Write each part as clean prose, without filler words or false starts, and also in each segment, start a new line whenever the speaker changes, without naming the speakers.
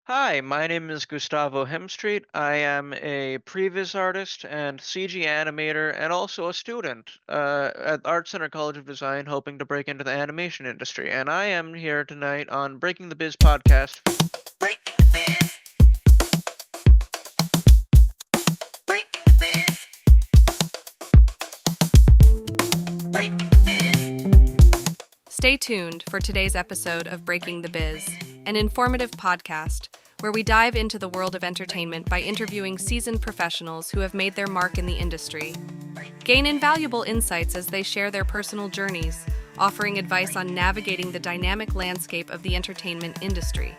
Hi, my name is Gustavo Hemstreet. I am a previs artist and CG animator and also a student at ArtCenter College of Design hoping to break into the animation industry. And I am here tonight on Breaking the Biz podcast.
Stay tuned for today's episode of Breaking the Biz, an informative podcast where we dive into the world of entertainment by interviewing seasoned professionals who have made their mark in the industry. Gain invaluable insights as they share their personal journeys, offering advice on navigating the dynamic landscape of the entertainment industry.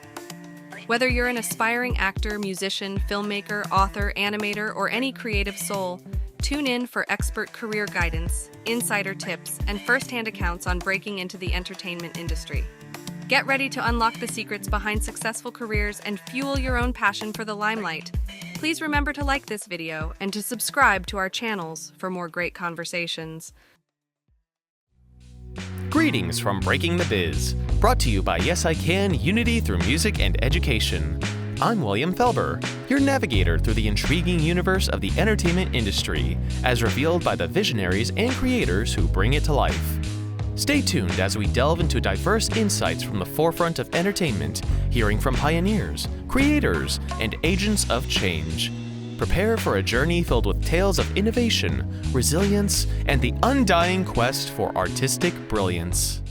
Whether you're an aspiring actor, musician, filmmaker, author, animator, or any creative soul, tune in for expert career guidance, insider tips, and first-hand accounts on breaking into the entertainment industry. Get ready to unlock the secrets behind successful careers and fuel your own passion for the limelight. Please remember to like this video and to subscribe to our channels for more great conversations.
Greetings from Breaking the Biz, brought to you by Yes I Can Unity through Music and Education. I'm William Felber, your navigator through the intriguing universe of the entertainment industry, as revealed by the visionaries and creators who bring it to life. Stay tuned as we delve into diverse insights from the forefront of entertainment, hearing from pioneers, creators, and agents of change. Prepare for a journey filled with tales of innovation, resilience, and the undying quest for artistic brilliance.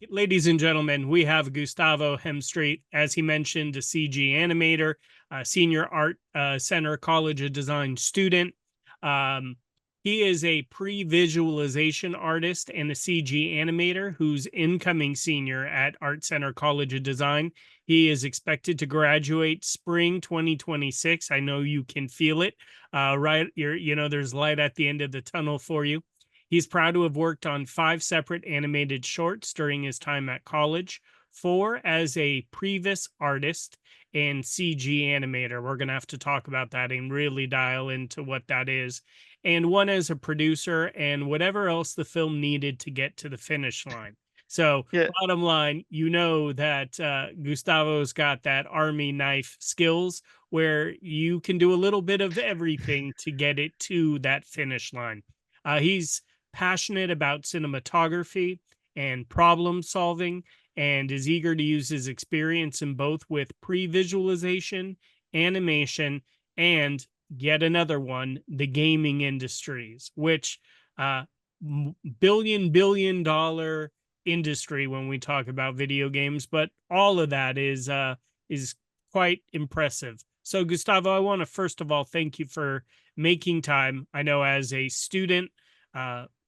Ladies and gentlemen, we have Gustavo Hemstreet, as he mentioned, a CG animator, a senior ArtCenter College of Design student. He is a pre-visualization artist and a CG animator who's incoming senior at ArtCenter College of Design. He is expected to graduate spring 2026. I know you can feel it, right? There's light at the end of the tunnel for you. He's proud to have worked on 5 separate animated shorts during his time at college, 4 as a previs artist and CG animator. We're going to have to talk about that and really dial into what that is. And 1 as a producer and whatever else the film needed to get to the finish line. So
Yeah,
bottom line, you know that Gustavo's got that army knife skills where you can do a little bit of everything to get it to that finish line. He's passionate about cinematography and problem solving and is eager to use his experience in both with pre-visualization, animation, and yet another one, the gaming industries, which billion dollar industry when we talk about video games, but all of that is quite impressive. So Gustavo, I want to first of all thank you for making time. I know as a student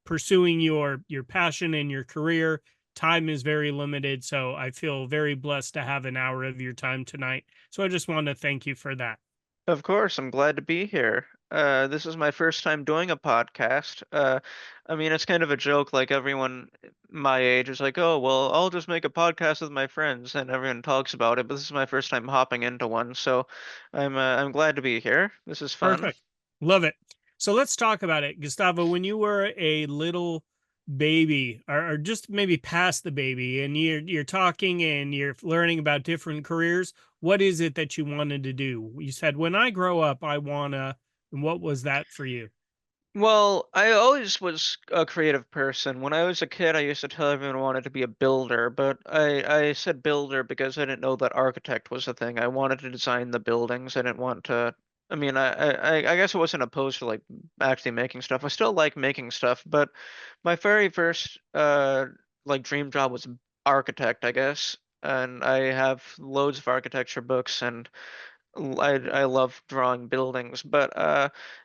pursuing your passion and your career, time is very limited, so I feel very blessed to have an hour of your time tonight. So I just want to thank you for that.
of course, I'm glad to be here. This is my first time doing a podcast. I mean, it's kind of a joke, like everyone my age is like, oh, well, I'll just make a podcast with my friends, and everyone talks about it, but this is my first time hopping into one, so I'm glad to be here. This is fun.
Perfect. Love it. So let's talk about it. Gustavo, when you were a little baby or just maybe past the baby and you're talking and you're learning about different careers, what is it that you wanted to do? You said, when I grow up, I wanna, and what was that for you?
Well, I always was a creative person. When I was a kid, I used to tell everyone I wanted to be a builder, but I said builder because I didn't know that architect was a thing. I wanted to design the buildings. I didn't want to. I mean, I guess I wasn't opposed to like actually making stuff. I still like making stuff, but my very first like dream job was architect, I guess. And I have loads of architecture books and I love drawing buildings, but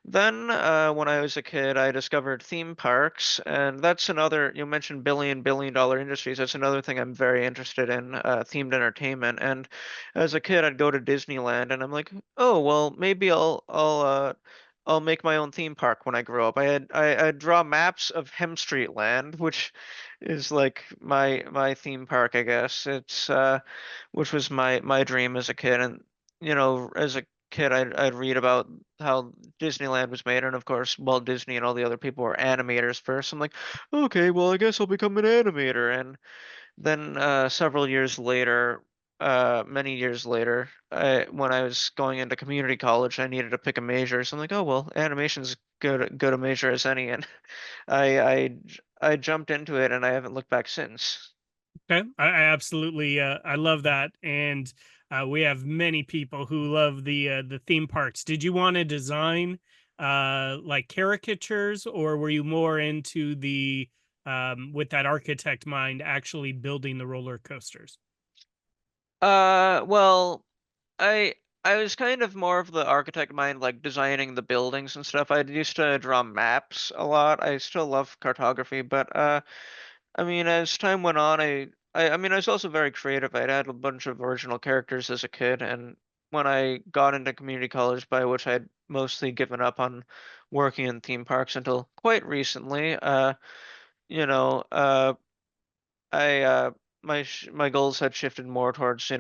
then when I was a kid, I discovered theme parks, and that's another. You mentioned billion dollar industries. That's another thing I'm very interested in, themed entertainment. And as a kid, I'd go to Disneyland, and I'm like, oh well, maybe I'll make my own theme park when I grow up. I'd draw maps of Hemstreet Land, which is like my theme park, I guess. It's which was my dream as a kid, and as a kid, I'd read about how Disneyland was made, and of course, Walt Disney and all the other people were animators first. I'm like, okay, well, I guess I'll become an animator. And then several years later, many years later. When I was going into community college, I needed to pick a major, so I'm like, oh well, animation's good a major as any, and I jumped into it, and I haven't looked back since.
Okay, I absolutely I love that, and we have many people who love the theme parks. Did you want to design like caricatures, or were you more into the with that architect mind actually building the roller coasters?
Well, I I was kind of more of the architect mind, like designing the buildings and stuff. I used to draw maps a lot. I still love cartography, but I mean, as time went on, I mean, I was also very creative. I had a bunch of original characters as a kid, and when I got into community college, by which I'd mostly given up on working in theme parks until quite recently, you know, I my goals had shifted more towards,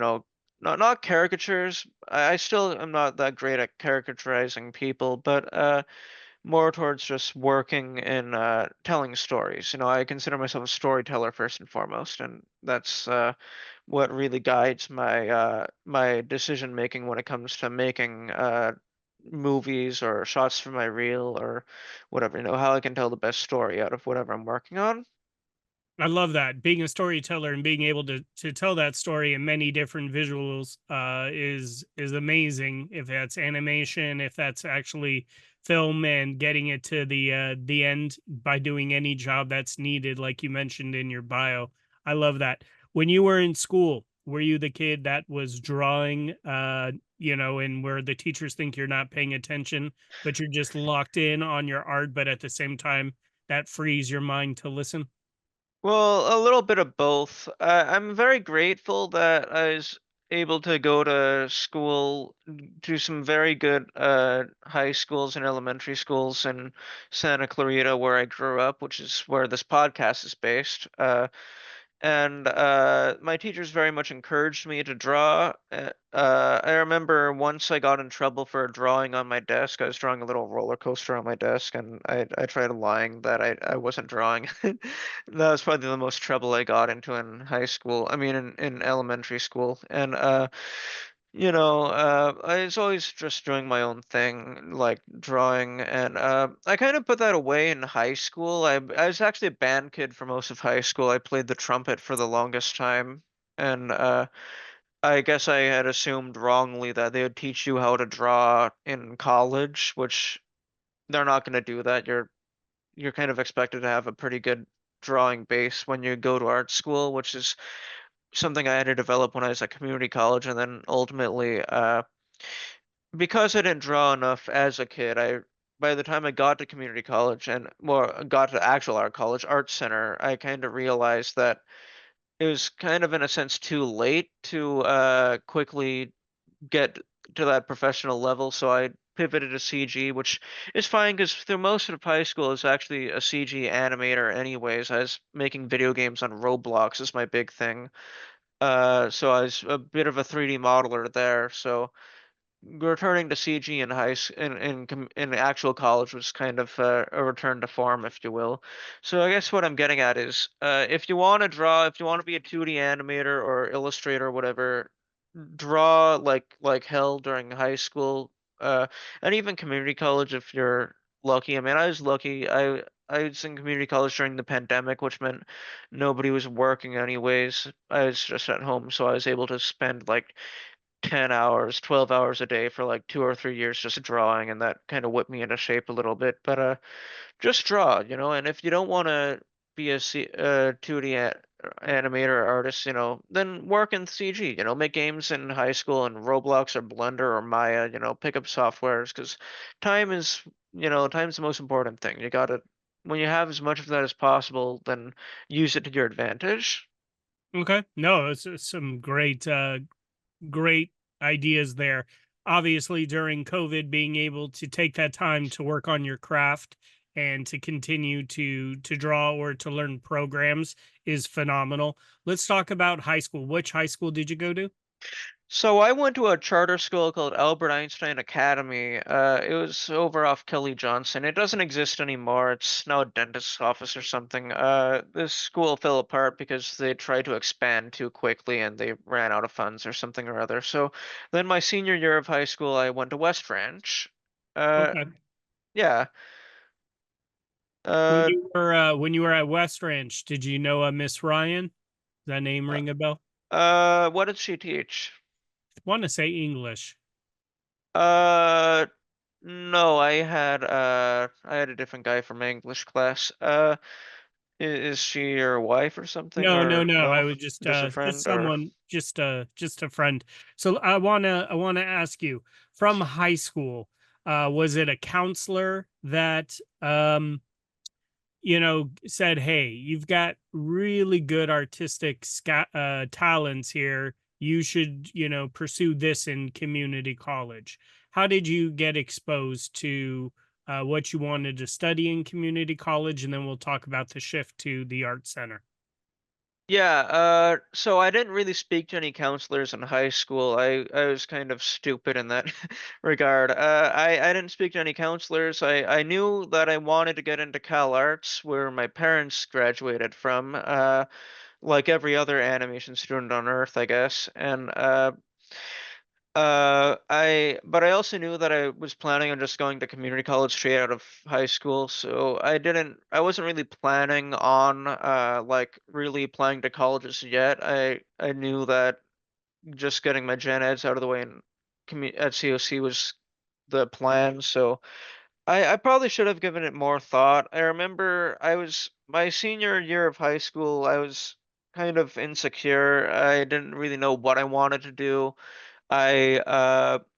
not caricatures. I still am not that great at caricaturizing people, but more towards just working in telling stories. I consider myself a storyteller first and foremost, and that's what really guides my decision making when it comes to making movies or shots for my reel or whatever. How I can tell the best story out of whatever I'm working on.
I love that. Being a storyteller and being able to tell that story in many different visuals is amazing. If that's animation, if that's actually film and getting it to the end by doing any job that's needed, like you mentioned in your bio. I love that. When you were in school, were you the kid that was drawing and where the teachers think you're not paying attention, but you're just locked in on your art, but at the same time that frees your mind to listen?
Well, a little bit of both. I'm very grateful that I was able to go to school, to some very good high schools and elementary schools in Santa Clarita, where I grew up, which is where this podcast is based. And my teachers very much encouraged me to draw. I remember once I got in trouble for drawing on my desk. I was drawing a little roller coaster on my desk, and I tried lying that I wasn't drawing. That was probably the most trouble I got into in high school. I mean, in elementary school, and I was always just doing my own thing, like drawing, and I kind of put that away in high school. I was actually a band kid for most of high school. I played the trumpet for the longest time, and I guess I had assumed wrongly that they would teach you how to draw in college, which they're not going to do that. You're kind of expected to have a pretty good drawing base when you go to art school, which is something I had to develop when I was at community college, and then ultimately, because I didn't draw enough as a kid, by the time I got to community college and more got to actual art college, art center, I kind of realized that it was kind of in a sense too late to quickly get to that professional level. So I pivoted to CG, which is fine because through most of high school, I was actually a CG animator anyways. I was making video games on Roblox is my big thing. So I was a bit of a 3D modeler there. So returning to CG in in actual college was kind of a return to form, if you will. So I guess what I'm getting at is, if you want to draw, if you want to be a 2D animator or illustrator or whatever, draw like hell during high school, uh, and even community college if you're lucky. I mean, I was lucky. I was in community college during the pandemic, which meant nobody was working anyways. I was just at home, so I was able to spend like 10 hours, 12 hours a day for like 2 or 3 years just drawing, and that kind of whipped me into shape a little bit. But just draw, and if you don't want to be a 2D animator or artist, then work in CG, make games in high school in Roblox or Blender or Maya, pick up softwares because time is, time's the most important thing. You gotta, when you have as much of that as possible, then use it to your advantage.
Okay. No, it's some great ideas there. Obviously, during COVID, being able to take that time to work on your craft and to continue to draw or to learn programs is phenomenal. Let's talk about high school. Which high school did you go to?
So I went to a charter school called Albert Einstein Academy. It was over off Kelly Johnson. It doesn't exist anymore. It's now a dentist's office or something. This school fell apart because they tried to expand too quickly and they ran out of funds or something or other. So then my senior year of high school, I went to West Ranch. Uh,
Okay.
yeah. Uh,
When you were at West Ranch, did you know Miss Ryan? Does that name
uh,
ring a bell?
what did she teach?
Want to say English.
Uh, no, I had a different guy from my English class. Is she your wife or something,
No, no,
or
no. I
no?
was
Just a
just
friend, or
someone, just a friend. So I wanna ask you from high school. Was it a counselor that said, "Hey, you've got really good artistic talents here. You should, pursue this in community college." How did you get exposed to what you wanted to study in community college? And then we'll talk about the shift to the art center.
yeah, so I didn't really speak to any counselors in high school. I was kind of stupid in that regard. I didn't speak to any counselors. I knew that I wanted to get into Cal Arts, where my parents graduated from, like every other animation student on Earth, I guess. And but I also knew that I was planning on just going to community college straight out of high school, so I wasn't really planning on like really applying to colleges yet. I knew that just getting my gen eds out of the way and at COC was the plan, so I probably should have given it more thought. I remember I was my senior year of high school, I was kind of insecure. I didn't really know what I wanted to do. I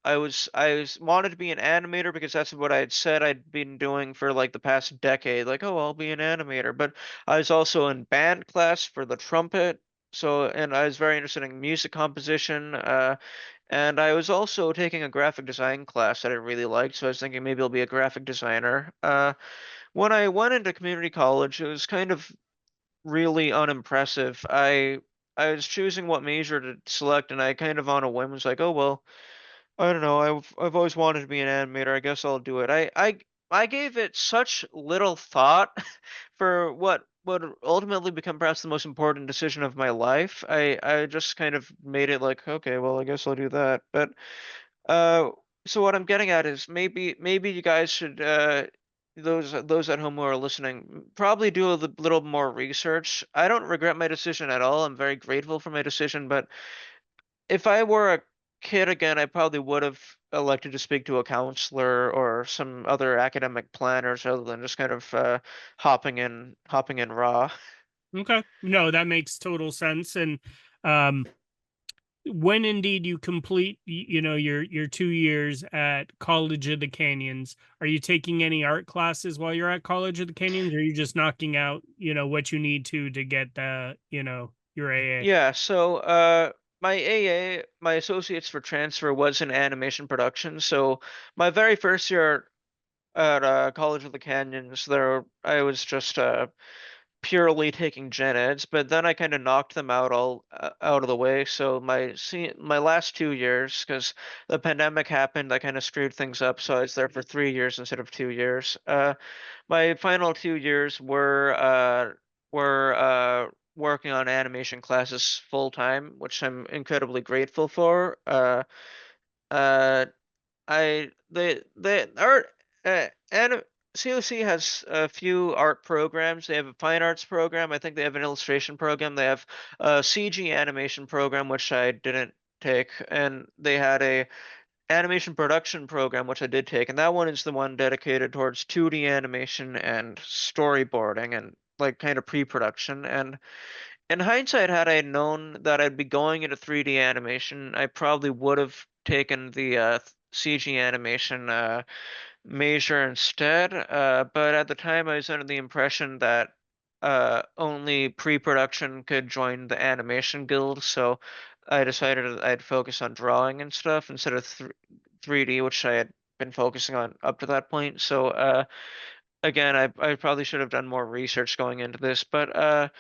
wanted to be an animator because that's what I had said I'd been doing for like the past decade. Like, oh, I'll be an animator. But I was also in band class for the trumpet. So, and I was very interested in music composition. And I was also taking a graphic design class that I really liked. So I was thinking maybe I'll be a graphic designer. When I went into community college, it was kind of really unimpressive. I was choosing what major to select, and I kind of on a whim was like, oh well, I don't know. I've always wanted to be an animator. I guess I'll do it. I gave it such little thought for what would ultimately become perhaps the most important decision of my life. I just kind of made it like, okay, well, I guess I'll do that. But uh, so what I'm getting at is maybe you guys should those at home who are listening probably do a little more research. I don't regret my decision at all. I'm very grateful for my decision, but if I were a kid again, I probably would have elected to speak to a counselor or some other academic planners rather than just kind of hopping in raw.
Okay. No, that makes total sense. And um, when indeed you complete, your 2 years at College of the Canyons, are you taking any art classes while you're at College of the Canyons, or are you just knocking out, what you need to get the, your AA?
Yeah, so my AA, my associates for transfer was in animation production. So my very first year at College of the Canyons, there I was just purely taking gen eds, but then I kind of knocked them out of the way. So my last 2 years, because the pandemic happened, I kind of screwed things up. So I was there for 3 years instead of 2 years. My final 2 years were working on animation classes full time, which I'm incredibly grateful for. Uh, I the art and COC has a few art programs. They have a fine arts program. I think they have an illustration program. They have a CG animation program, which I didn't take, and they had a animation production program, which I did take, and that one is the one dedicated towards 2D animation and storyboarding and like kind of pre-production. And in hindsight, had I known that I'd be going into 3D animation, I probably would have taken the CG animation major instead. But at the time, I was under the impression that only pre-production could join the animation guild, so I decided I'd focus on drawing and stuff instead of 3D, which I had been focusing on up to that point. So again, I probably should have done more research going into this, but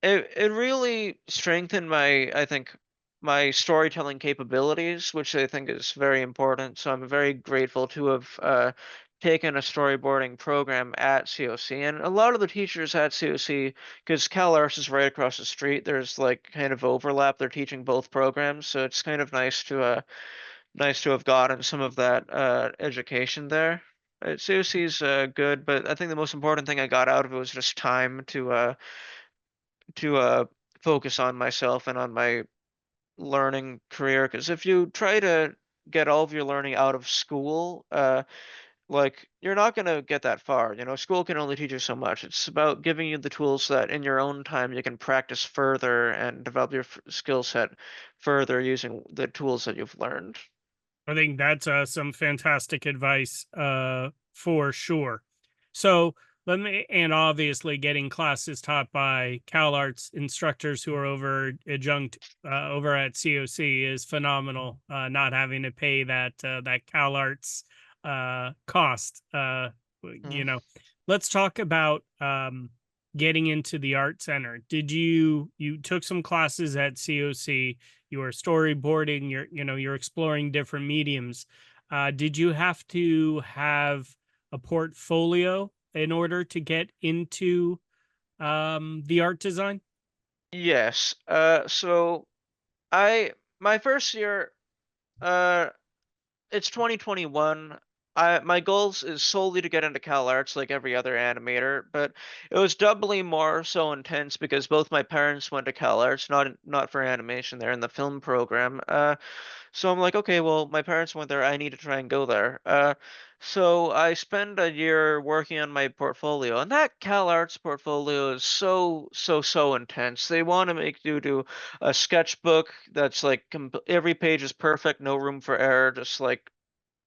it really strengthened my, I think, my storytelling capabilities, which I think is very important. So I'm very grateful to have taken a storyboarding program at COC. And a lot of the teachers at COC, because CalArts is right across the street, there's like kind of overlap. They're teaching both programs, so it's kind of nice to have gotten some of that education there. COC is good, but I think the most important thing I got out of it was just time to focus on myself and on my learning career. Because if you try to get all of your learning out of school, like you're not gonna get that far. You know, school can only teach you so much. It's about giving you the tools so that in your own time you can practice further and develop your skill set further using the tools that you've learned.
I think that's some fantastic advice for sure. So let me, and obviously getting classes taught by CalArts instructors who are over adjunct over at COC is phenomenal. Not having to pay that CalArts cost.
Mm.
You know, let's talk about getting into the art center. Did you took some classes at COC? You are storyboarding, you're exploring different mediums. Did you have to have a portfolio in order to get into the art design?
Yes. So I my first year, uh, it's 2021. My goals is solely to get into CalArts like every other animator, but it was doubly more so intense because both my parents went to CalArts, not for animation, they're in the film program. So I'm like, okay, well, my parents went there, I need to try and go there. So I spend a year working on my portfolio, and that CalArts portfolio is so intense. They want to make you do a sketchbook that's like every page is perfect, no room for error, just like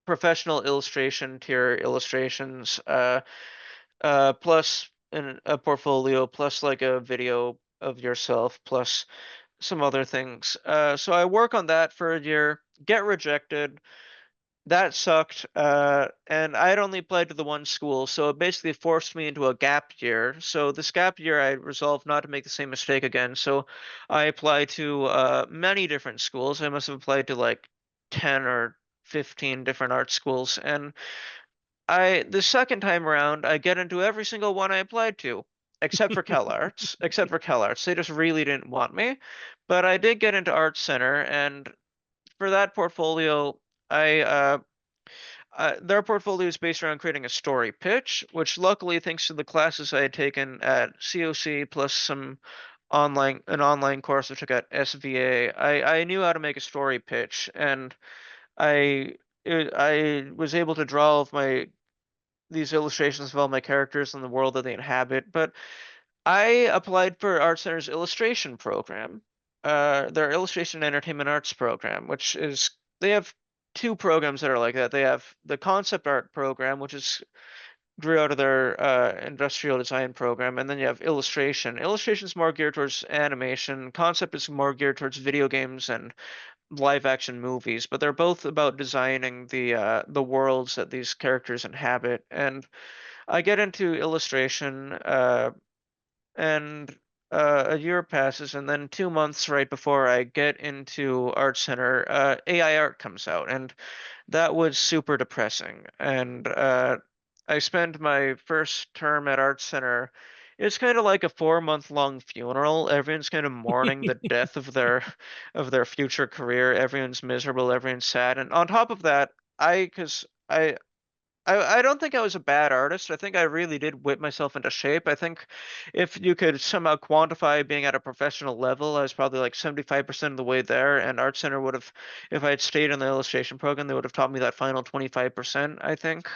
professional illustration tier illustrations, plus a portfolio, plus like a video of yourself, plus some other things. So I work on that for a year, get rejected. That sucked. And I had only applied to the one school, so it basically forced me into a gap year. So this gap year, I resolved not to make the same mistake again. So I applied to many different schools. I must have applied to like 10 or 15 different art schools. And the second time around, I get into every single one I applied to, except for CalArts. They just really didn't want me. But I did get into ArtCenter, and for that portfolio, I their portfolio is based around creating a story pitch, which luckily, thanks to the classes I had taken at COC plus an online course I took at SVA, I knew how to make a story pitch, and I I was able to draw all of my these illustrations of all my characters and the world that they inhabit. But I applied for Art Center's illustration program, their illustration and entertainment arts program, which is they have two programs that are like that. They have the concept art program, which is grew out of their industrial design program, and then you have illustration. Illustration is more geared towards animation. Concept is more geared towards video games and live action movies. But they're both about designing the worlds that these characters inhabit. And I get into illustration, and a year passes, and then 2 months right before I get into Art Center, AI art comes out, and that was super depressing. And I spent my first term at Art Center. It's kind of like a 4 month long funeral. Everyone's kind of mourning the death of their future career. Everyone's miserable. Everyone's sad. And on top of that, because I don't think I was a bad artist. I think I really did whip myself into shape. I think if you could somehow quantify being at a professional level, I was probably like 75% of the way there. And Art Center would have, if I had stayed in the illustration program, they would have taught me that final 25%, I think.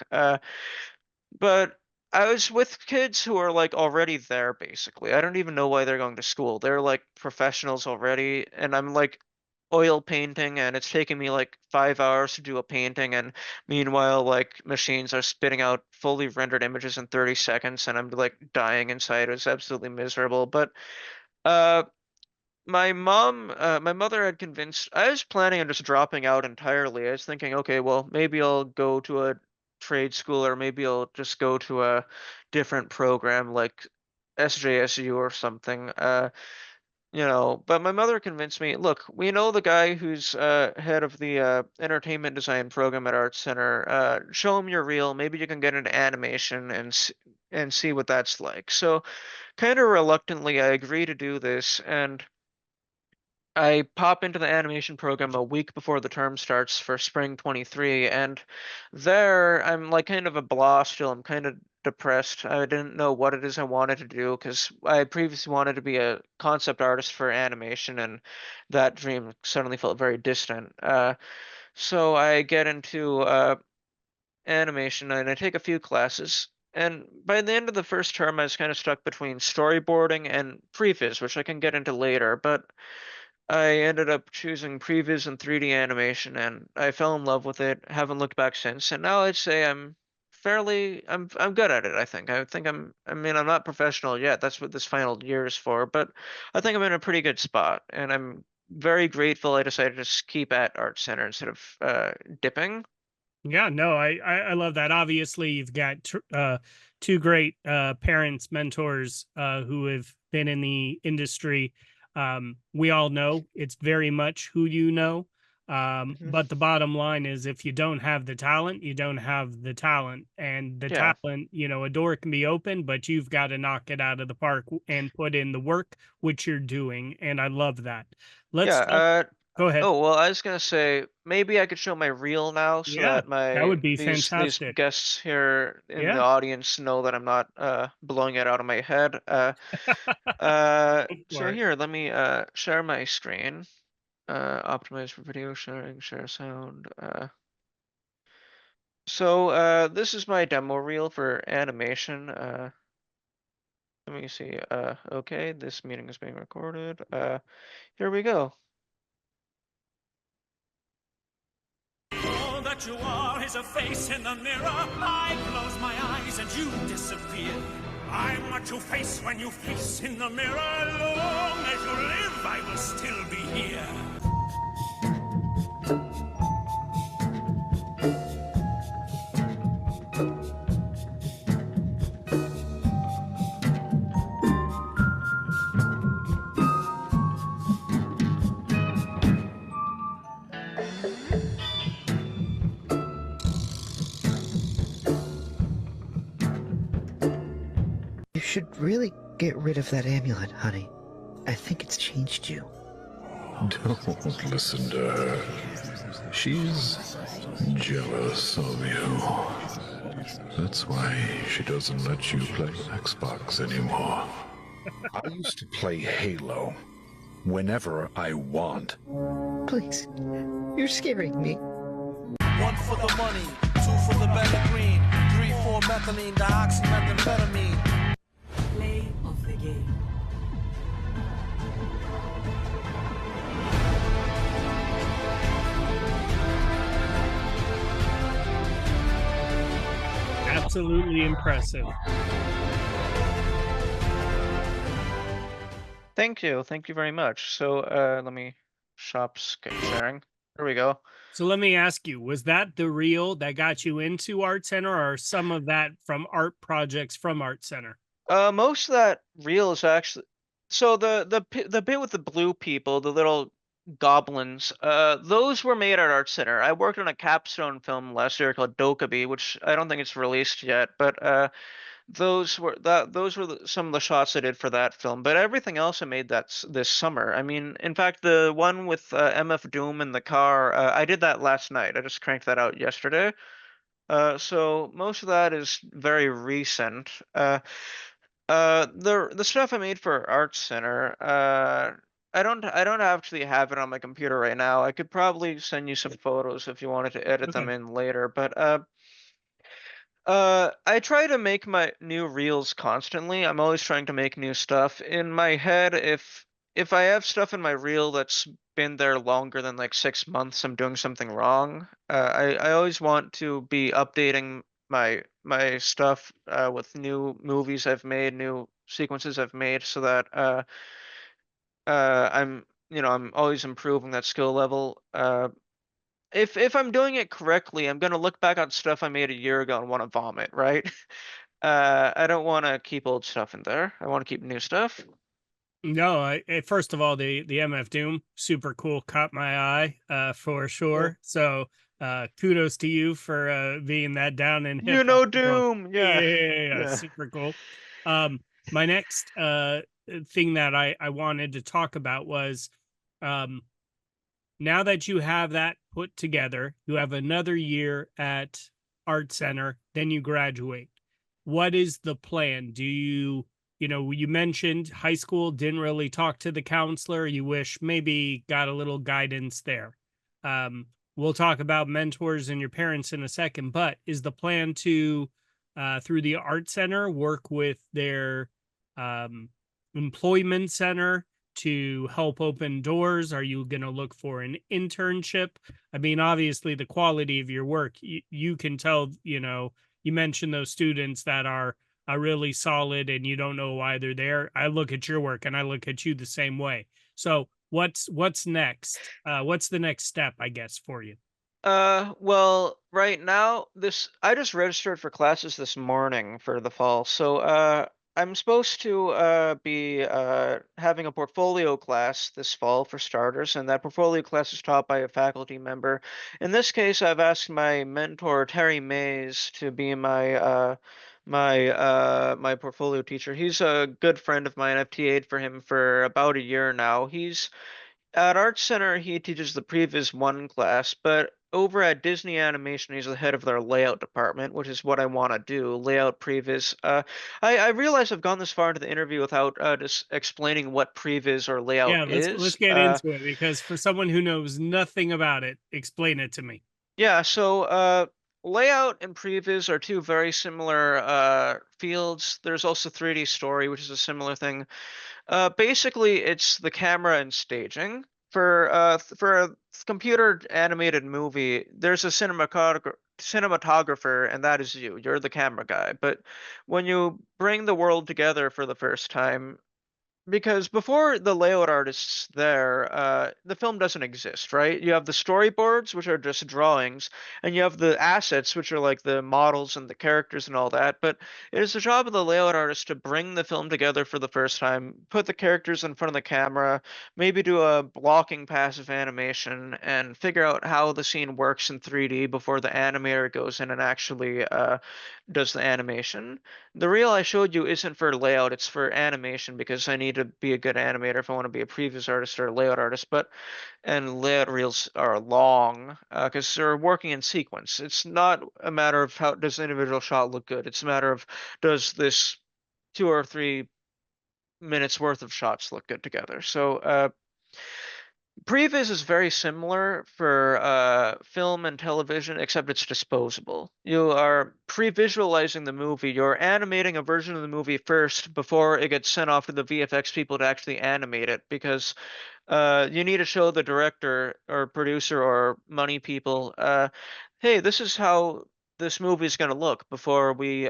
But I was with kids who are like already there, basically. I don't even know why they're going to school. They're like professionals already. And I'm like oil painting, and it's taking me like 5 hours to do a painting, and meanwhile like machines are spitting out fully rendered images in 30 seconds, and I'm like dying inside. It was absolutely miserable. But uh my mother had convinced. I was planning on just dropping out entirely. I was thinking, okay, well, maybe I'll go to a trade school, or maybe I'll just go to a different program like SJSU or something. but my mother convinced me, look, we know the guy who's head of the entertainment design program at Art Center. Show him your reel. Maybe you can get into animation and see what that's like. So kind of reluctantly, I agree to do this, and I pop into the animation program a week before the term starts for spring 23, and there I'm like kind of a blah still. I'm kind of depressed. I didn't know what it is I wanted to do because I previously wanted to be a concept artist for animation, and that dream suddenly felt very distant. So I get into animation and I take a few classes. And by the end of the first term, I was kind of stuck between storyboarding and previs, which I can get into later. But I ended up choosing previs and 3D animation, and I fell in love with it. Haven't looked back since, and now I'd say I'm good at it. I mean, I'm not professional yet. That's what this final year is for, but I think I'm in a pretty good spot, and I'm very grateful I decided to just keep at Art Center instead of dipping.
Yeah, no, I love that. Obviously, you've got two great parents, mentors who have been in the industry. We all know it's very much who you know.
Mhm.
But the bottom line is if you don't have the talent, you don't have the talent. And the
Yeah,
talent, a door can be open, but you've got to knock it out of the park and put in the work, which you're doing. And I love that.
yeah.
Let's talk. Go ahead.
Oh, well, I was gonna say maybe I could show my reel now so
Yeah,
that
that
my
would be
these
fantastic.
guests here in the
Yeah.
audience know that I'm not blowing it out of my head.
Go
So
for it.
here, let me share my screen. Optimize for video sharing, share sound. This is my demo reel for animation. Let me see. Okay, this meeting is being recorded. Here we go.
All that you are is a face in the mirror. I close my eyes and you disappear. I'm what you face when you face in the mirror. Long as you live, I will still be here.
You should really get rid of that amulet, honey. I think it's changed you.
Don't listen to her. She's jealous of you. That's why she doesn't let you play Xbox anymore. I used to play Halo whenever I want.
Please, you're scaring me.
One for the money, two for the better green, 3, 4 methylene, dioxymethamphetamine.
Play of the game.
Absolutely impressive.
Thank you very much. So let me shop screen sharing. There we go.
So let me ask you, was that the reel that got you into Art Center or some of that from art projects from Art Center?
Most of that reel is actually so the bit with the blue people, the little goblins. Those were made at Art Center. I worked on a capstone film last year called Dokkaebi, which I don't think it's released yet, but those were some of the shots I did for that film. But everything else I made this summer. I mean, in fact, the one with MF Doom in the car, I did that last night. I just cranked that out yesterday. So most of that is very recent. The stuff I made for Art Center, I don't actually have it on my computer right now. I could probably send you some photos if you wanted to edit them
Okay.
in later, but I try to make my new reels constantly. I'm always trying to make new stuff. In my head, if I have stuff in my reel that's been there longer than like 6 months, I'm doing something wrong. I always want to be updating my stuff with new movies I've made, new sequences I've made, so that I'm always improving that skill level. If I'm doing it correctly, I'm gonna look back on stuff I made a year ago and want to vomit, right? I don't want to keep old stuff in there. I want to keep new stuff.
No, first of all, the MF Doom, super cool, caught my eye, for
Yeah.
sure. So, kudos to you for being that down in hip
You
hop
know
world.
Doom.
Yeah,
Yeah.
yeah, yeah, yeah,
Yeah.
super cool. My next thing that I wanted to talk about was, um, now that you have that put together, you have another year at Art Center, then you graduate. What is the plan? Do you, you mentioned high school didn't really talk to the counselor. You wish maybe got a little guidance there. Um, we'll talk about mentors and your parents in a second, but is the plan to, through the Art Center, work with their um, employment center to help open doors? Are you going to look for an internship? I mean, obviously, the quality of your work, you can tell, you mentioned those students that are really solid and you don't know why they're there. I look at your work and I look at you the same way. So what's next? What's the next step, I guess, for you?
Well, right now, this I just registered for classes this morning for the fall. So, I'm supposed to be having a portfolio class this fall for starters, and that portfolio class is taught by a faculty member. In this case, I've asked my mentor, Terry Mays, to be my portfolio teacher. He's a good friend of mine. I've TA'd for him for about a year now. He's At Art Center, he teaches the Previs 1 class, but over at Disney Animation, he's the head of their layout department, which is what I want to do, layout Previs. I realize I've gone this far into the interview without just explaining what Previs or layout
Yeah, let's
is.
get into it because for someone who knows nothing about it, explain it to me.
Yeah, so layout and Previs are two very similar fields. There's also 3D Story, which is a similar thing. Basically, it's the camera and staging. For a computer animated movie, there's a cinematographer, and that is you. You're the camera guy. But when you bring the world together for the first time, because before the layout artists there, the film doesn't exist, right? You have the storyboards, which are just drawings, and you have the assets, which are like the models and the characters and all that. But it is the job of the layout artist to bring the film together for the first time, put the characters in front of the camera, maybe do a blocking passive animation, and figure out how the scene works in 3D before the animator goes in and actually does the animation. The reel I showed you isn't for layout, it's for animation because I need to be a good animator if I want to be a previous artist or a layout artist. But and layout reels are long because they're working in sequence. It's not a matter of how does the individual shot look good. It's a matter of does this 2 or 3 minutes worth of shots look good together. So Previs is very similar for film and television, except it's disposable. You are pre-visualizing the movie. You're animating a version of the movie first before it gets sent off to the VFX people to actually animate it, because you need to show the director or producer or money people, hey, this is how this movie is going to look before we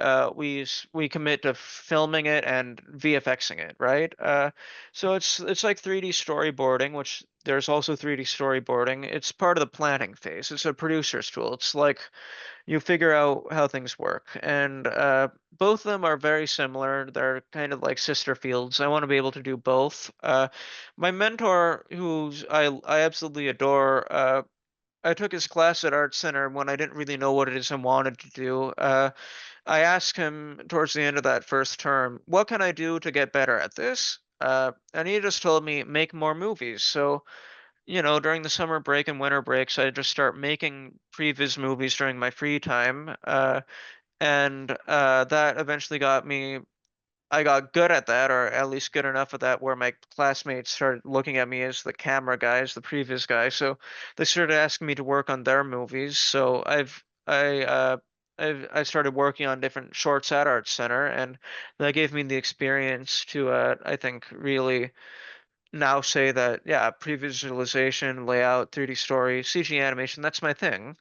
commit to filming it and VFXing it, right? So it's like 3D storyboarding, which there's also 3D storyboarding. It's part of the planning phase. It's a producer's tool. It's like you figure out how things work, and both of them are very similar. They're kind of like sister fields. I want to be able to do both. My mentor, who's I absolutely adore, I took his class at Art Center when I didn't really know what it is I wanted to do. I asked him towards the end of that first term, what can I do to get better at this? And he just told me, make more movies. So, during the summer break and winter breaks, I just start making previs movies during my free time. And that eventually I got good at that, or at least good enough at that, where my classmates started looking at me as the camera guy, as the previous guy. So they started asking me to work on their movies. So I started working on different shorts at Art Center, and that gave me the experience to I think really now say that yeah, pre-visualization, layout, 3D story, CG animation, that's my thing,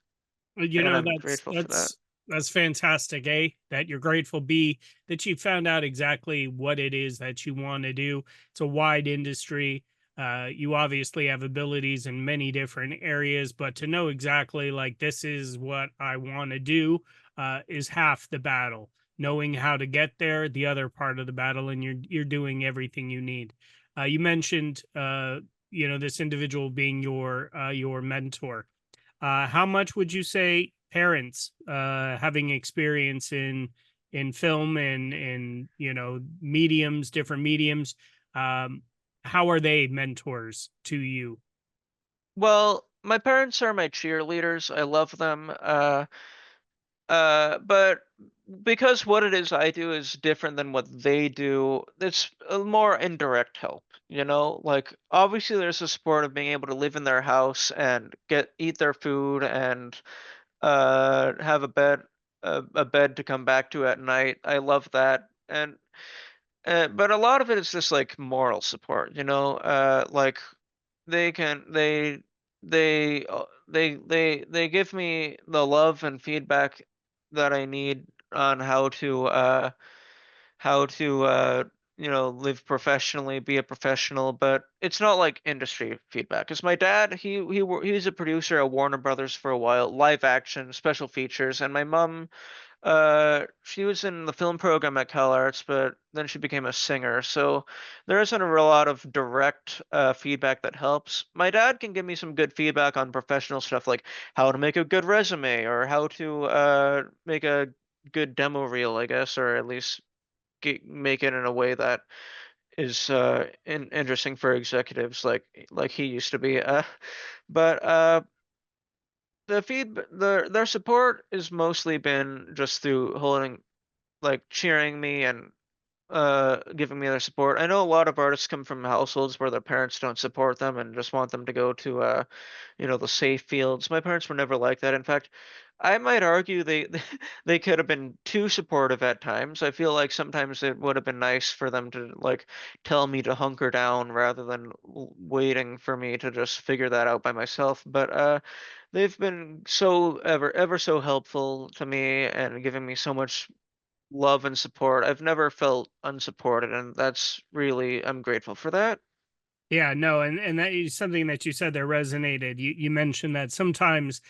You
and
know,
I'm grateful for that.
that's fantastic. A, that you're grateful. B, that you found out exactly what it is that you want to do. It's a wide industry. You obviously have abilities in many different areas, but to know exactly like this is what I want to do is half the battle. Knowing how to get there, the other part of the battle, and you're doing everything you need. You mentioned, this individual being your mentor. How much would you say parents, having experience in film and mediums, different mediums, um, how are they mentors to you?
Well, my parents are my cheerleaders. I love them. But because what it is I do is different than what they do, it's a more indirect help, you know? Like obviously there's the support of being able to live in their house and eat their food and have a bed to come back to at night. I love that. And but a lot of it is just like moral support, you know? Like they can they give me the love and feedback that I need on how to live professionally, be a professional, but it's not like industry feedback. Cuz my dad, he's a producer at Warner Brothers for a while, live action, special features, and my mom she was in the film program at CalArts, but then she became a singer. So there isn't a real lot of direct feedback that helps. My dad can give me some good feedback on professional stuff like how to make a good resume or how to make a good demo reel, I guess, or at least make it in a way that is interesting for executives like he used to be. But their support has mostly been just through holding like cheering me and giving me their support. I know a lot of artists come from households where their parents don't support them and just want them to go to the safe fields. My parents were never like that. In fact, I might argue they they could have been too supportive at times. I feel like sometimes it would have been nice for them to like tell me to hunker down rather than waiting for me to just figure that out by myself. But they've been so ever so helpful to me and giving me so much love and support. I've never felt unsupported, and that's really I'm grateful for that.
Yeah, no, and that is something that you said that resonated. You mentioned that sometimes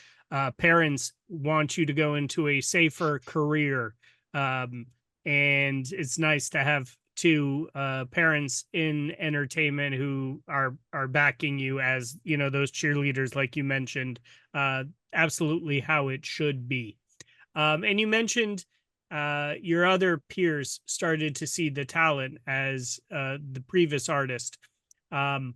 parents want you to go into a safer career, um, and it's nice to have two parents in entertainment who are backing you as those cheerleaders, like you mentioned. Absolutely, how it should be. And you mentioned your other peers started to see the talent as the previous artist, um,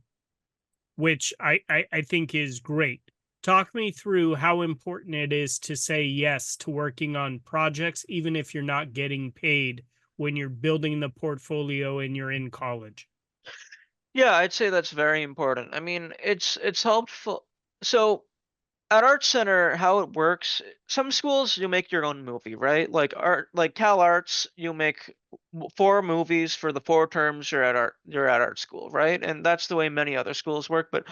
which I think is great. Talk me through how important it is to say yes to working on projects, even if you're not getting paid when you're building the portfolio and you're in college.
Yeah, I'd say that's very important. I mean, it's helpful. So at Art Center, how it works, some schools you make your own movie, right? Like Cal Arts, you make four movies for the four terms you're at art school, right? And that's the way many other schools work. But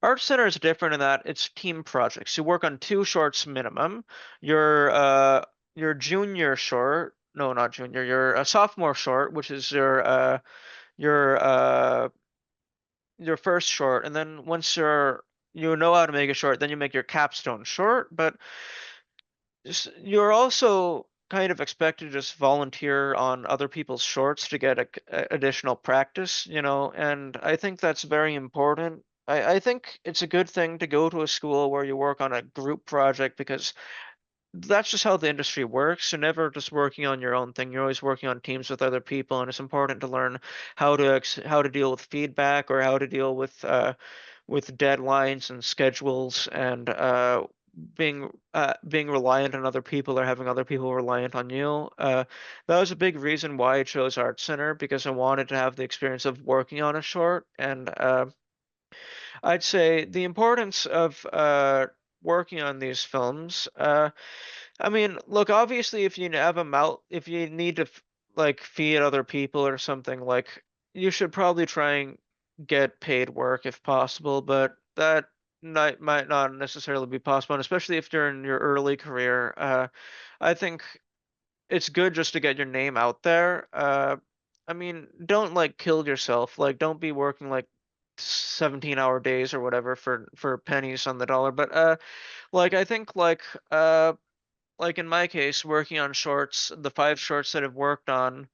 Art Center is different in that it's team projects. You work on two shorts minimum. Your your junior short, no, not junior, your sophomore short, which is your your first short, and then once you know how to make a short, then you make your capstone short. But you're also kind of expected to just volunteer on other people's shorts to get additional practice, you know, and I think that's very important. I think it's a good thing to go to a school where you work on a group project because that's just how the industry works. You're never just working on your own thing. You're always working on teams with other people, and it's important to learn how to deal with feedback or how to deal with deadlines and schedules and being reliant on other people or having other people reliant on you. That was a big reason why I chose Art Center because I wanted to have the experience of working on a short, and I'd say the importance of working on these films. I mean, look, obviously, if you have a mouth, if you need to like feed other people or something, like you should probably try and get paid work if possible, but that might not necessarily be possible, and especially if you're in your early career. I think it's good just to get your name out there. I mean, don't like kill yourself. Like, don't be working like 17-hour days or whatever for pennies on the dollar. But like I think like in my case, working on shorts, the five shorts that I've worked on,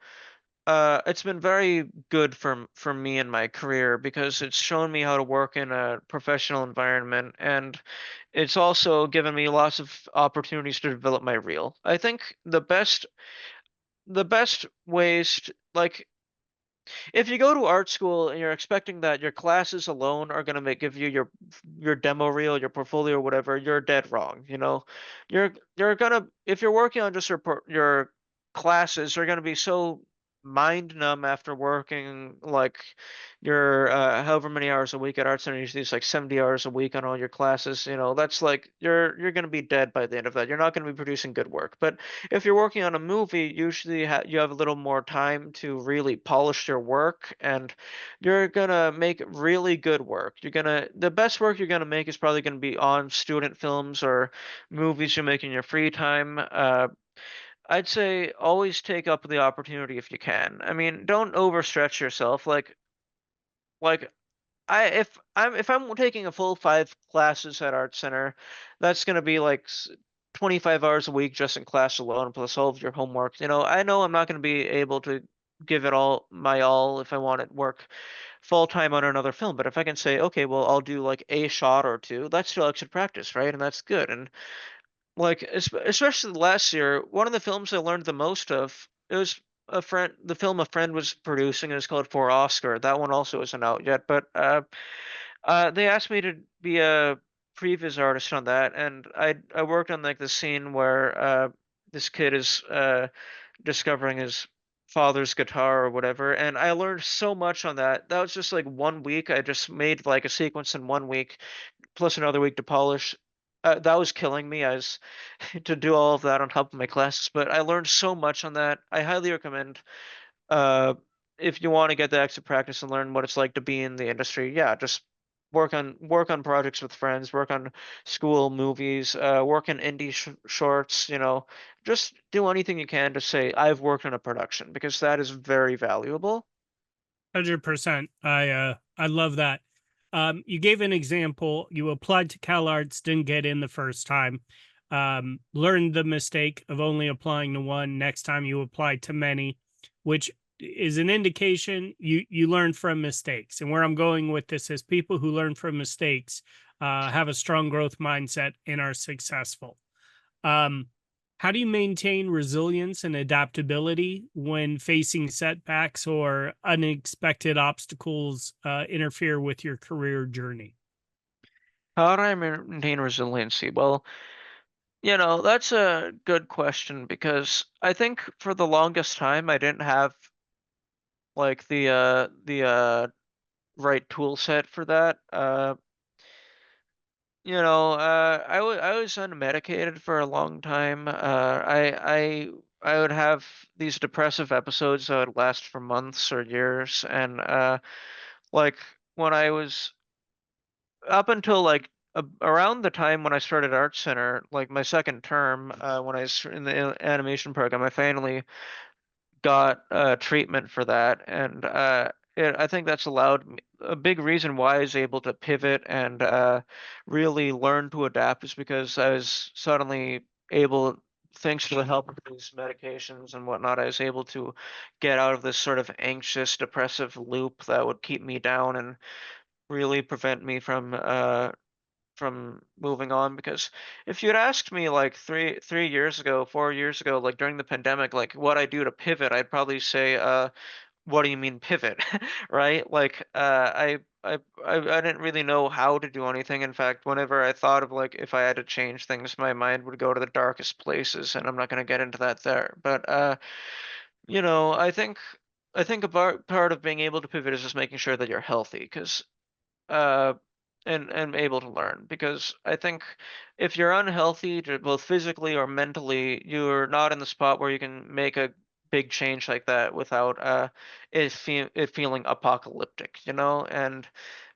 it's been very good for me in my career because it's shown me how to work in a professional environment, and it's also given me lots of opportunities to develop my reel. I think the best ways like if you go to art school and you're expecting that your classes alone are gonna make give you your demo reel, your portfolio, whatever, you're dead wrong. You're gonna if you're working on just your classes, you're gonna be so mind numb after working like your however many hours a week at Art Center. Usually it's like 70 hours a week on all your classes. That's like you're gonna be dead by the end of that. You're not gonna be producing good work. But if you're working on a movie, usually you have a little more time to really polish your work, and you're gonna make really good work. The best work you're gonna make is probably gonna be on student films or movies you make in your free time. I'd say always take up the opportunity if you can. I mean, don't overstretch yourself. Like if I'm taking a full 5 classes at Art Center, that's gonna be like 25 hours a week just in class alone, plus all of your homework. I know I'm not gonna be able to give it all my all if I want to work full time on another film, but if I can say, okay, well, I'll do like a shot or two, that's still extra practice, right? And that's good. And like especially last year, one of the films I learned the most of, it was the film a friend was producing. It was called For Oscar. That one also isn't out yet, but they asked me to be a previs artist on that, and I worked on like the scene where this kid is discovering his father's guitar or whatever, and I learned so much on that. That was just like 1 week. I just made like a sequence in 1 week, plus another week to polish. That was killing me. I was to do all of that on top of my classes, but I learned so much on that. I highly recommend uh, if you want to get the extra practice and learn what it's like to be in the industry, yeah, just work on projects with friends, work on school movies, work in indie shorts. Just do anything you can to say I've worked on a production because that is very valuable.
100%. I love that. You gave an example. You applied to CalArts, didn't get in the first time. Learned the mistake of only applying to one. Next time you applied to many, which is an indication you learn from mistakes. And where I'm going with this is people who learn from mistakes have a strong growth mindset and are successful. Um, how do you maintain resilience and adaptability when facing setbacks or unexpected obstacles interfere with your career journey?
How do I maintain resiliency? Well, that's a good question because I think for the longest time I didn't have like the right tool set for that. I was unmedicated for a long time. I would have these depressive episodes that would last for months or years, and like when I was up until like around the time when I started Art Center, like my second term, when I was in the animation program, I finally got treatment for that, and I think that's allowed me, a big reason why I was able to pivot and really learn to adapt is because I was suddenly able, thanks to the help of these medications and whatnot, I was able to get out of this sort of anxious, depressive loop that would keep me down and really prevent me from moving on. Because if you'd asked me like 3 years ago, 4 years ago, like during the pandemic, like what I do to pivot, I'd probably say, what do you mean pivot? Right? Like I didn't really know how to do anything. In fact, whenever I thought of like if I had to change things, my mind would go to the darkest places, and I'm not going to get into that there. But I think a part of being able to pivot is just making sure that you're healthy, because uh, and able to learn. Because I think if you're unhealthy, both physically or mentally, you're not in the spot where you can make a big change like that without it feeling apocalyptic, And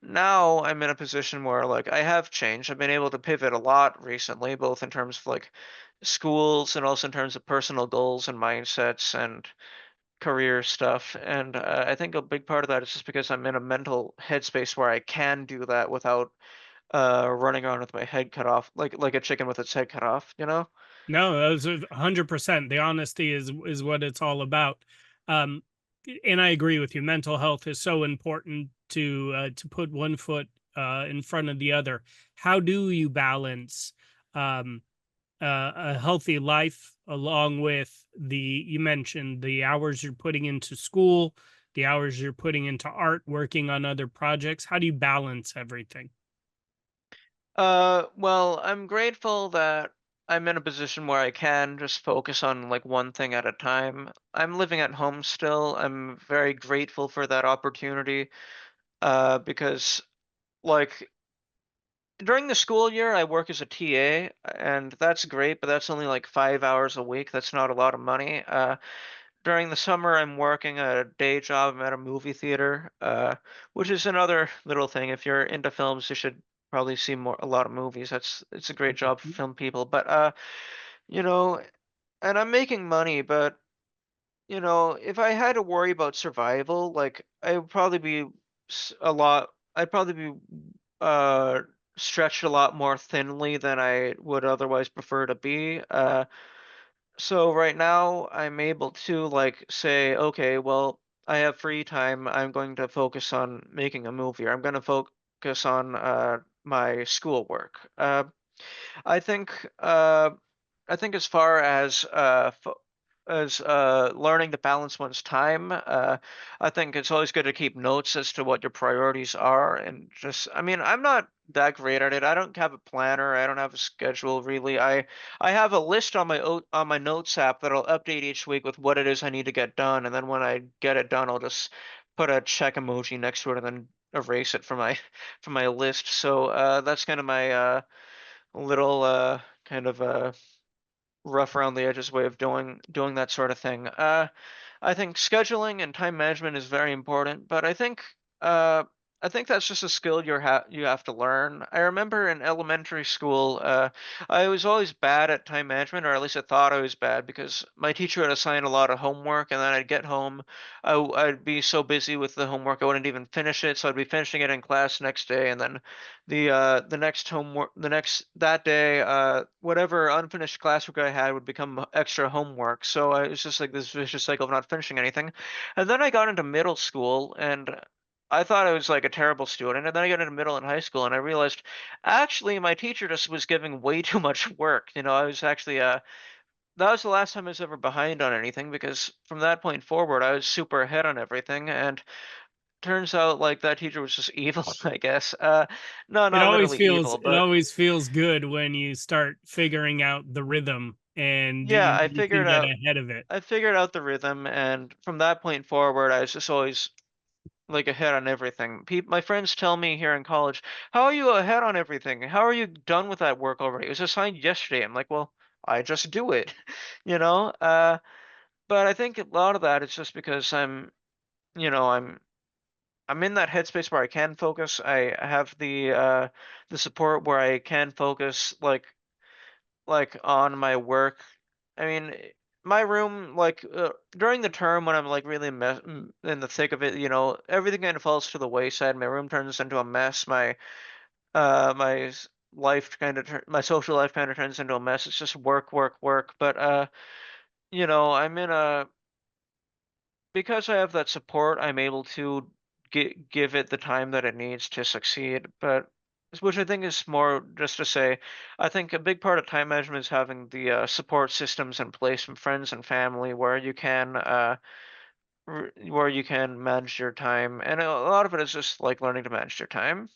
now I'm in a position where like I have changed. I've been able to pivot a lot recently, both in terms of like schools and also in terms of personal goals and mindsets and career stuff. And I think a big part of that is just because I'm in a mental headspace where I can do that without running around with my head cut off, like a chicken with its head cut off.
No, those are 100%. The honesty is what it's all about. Um, and I agree with you. Mental health is so important to put one foot in front of the other. How do you balance um, a healthy life along with you mentioned the hours you're putting into school, the hours you're putting into art, working on other projects? How do you balance everything?
Well, I'm grateful that I'm in a position where I can just focus on like one thing at a time. I'm living at home still. I'm very grateful for that opportunity, because like during the school year, I work as a TA, and that's great, but that's only like 5 hours a week. That's not a lot of money. During the summer, I'm working a day job at a movie theater, which is another little thing. If you're into films, you should probably see a lot of movies. It's a great job for film people. But you know, and I'm making money, but if I had to worry about survival, like I would probably be a lot. I'd probably be uh stretched a lot more thinly than I would otherwise prefer to be. So right now I'm able to like say, okay, well, I have free time. I'm going to focus on making a movie, or I'm going to focus on my schoolwork. I think uh, I think as far as learning to balance one's time, I think it's always good to keep notes as to what your priorities are, and just I mean, I'm not that great at it. I don't have a planner. I don't have a schedule really. I have a list on on my notes app that I'll update each week with what it is I need to get done, and then when I get it done, I'll just put a check emoji next to it and then erase it from my from my list. So that's kind of my little kind of rough around the edges way of doing that sort of thing. I think scheduling and time management is very important, but uh, I think that's just a skill you have to learn. I remember in elementary school, I was always bad at time management, or at least I thought I was bad because my teacher would assign a lot of homework, and then I'd get home, I'd be so busy with the homework I wouldn't even finish it, so I'd be finishing it in class next day, and then the next homework the next that day whatever unfinished classwork I had would become extra homework, so I was just like this vicious cycle of not finishing anything. And then I got into middle school, and I thought I was like a terrible student, and then I got into middle and high school, and I realized actually my teacher just was giving way too much work. I was actually that was the last time I was ever behind on anything, because from that point forward I was super ahead on everything, and turns out like that teacher was just evil, I guess. No, not literally evil,
It
but
always feels good when you start figuring out the rhythm and
yeah,
you can get ahead of it.
I figured out the rhythm, and from that point forward, I was just always like ahead on everything. My friends tell me here in college, "How are you ahead on everything? How are you done with that work already? It was assigned yesterday." I'm like, "Well, I just do it," you know. But I think a lot of that is just because you know, I'm I'm in that headspace where I can focus. I have the support where I can focus like on my work. I mean, my room like during the term when I'm like really in the thick of it, everything kind of falls to the wayside. My room turns into a mess. My life kind of my social life kind of turns into a mess. It's just work, work, work. But I'm in a because I have that support, I'm able to give it the time that it needs to succeed. But which I think is more just to say, I think a big part of time management is having the support systems in place from friends and family where you can where you can manage your time, and a lot of it is just like learning to manage your time.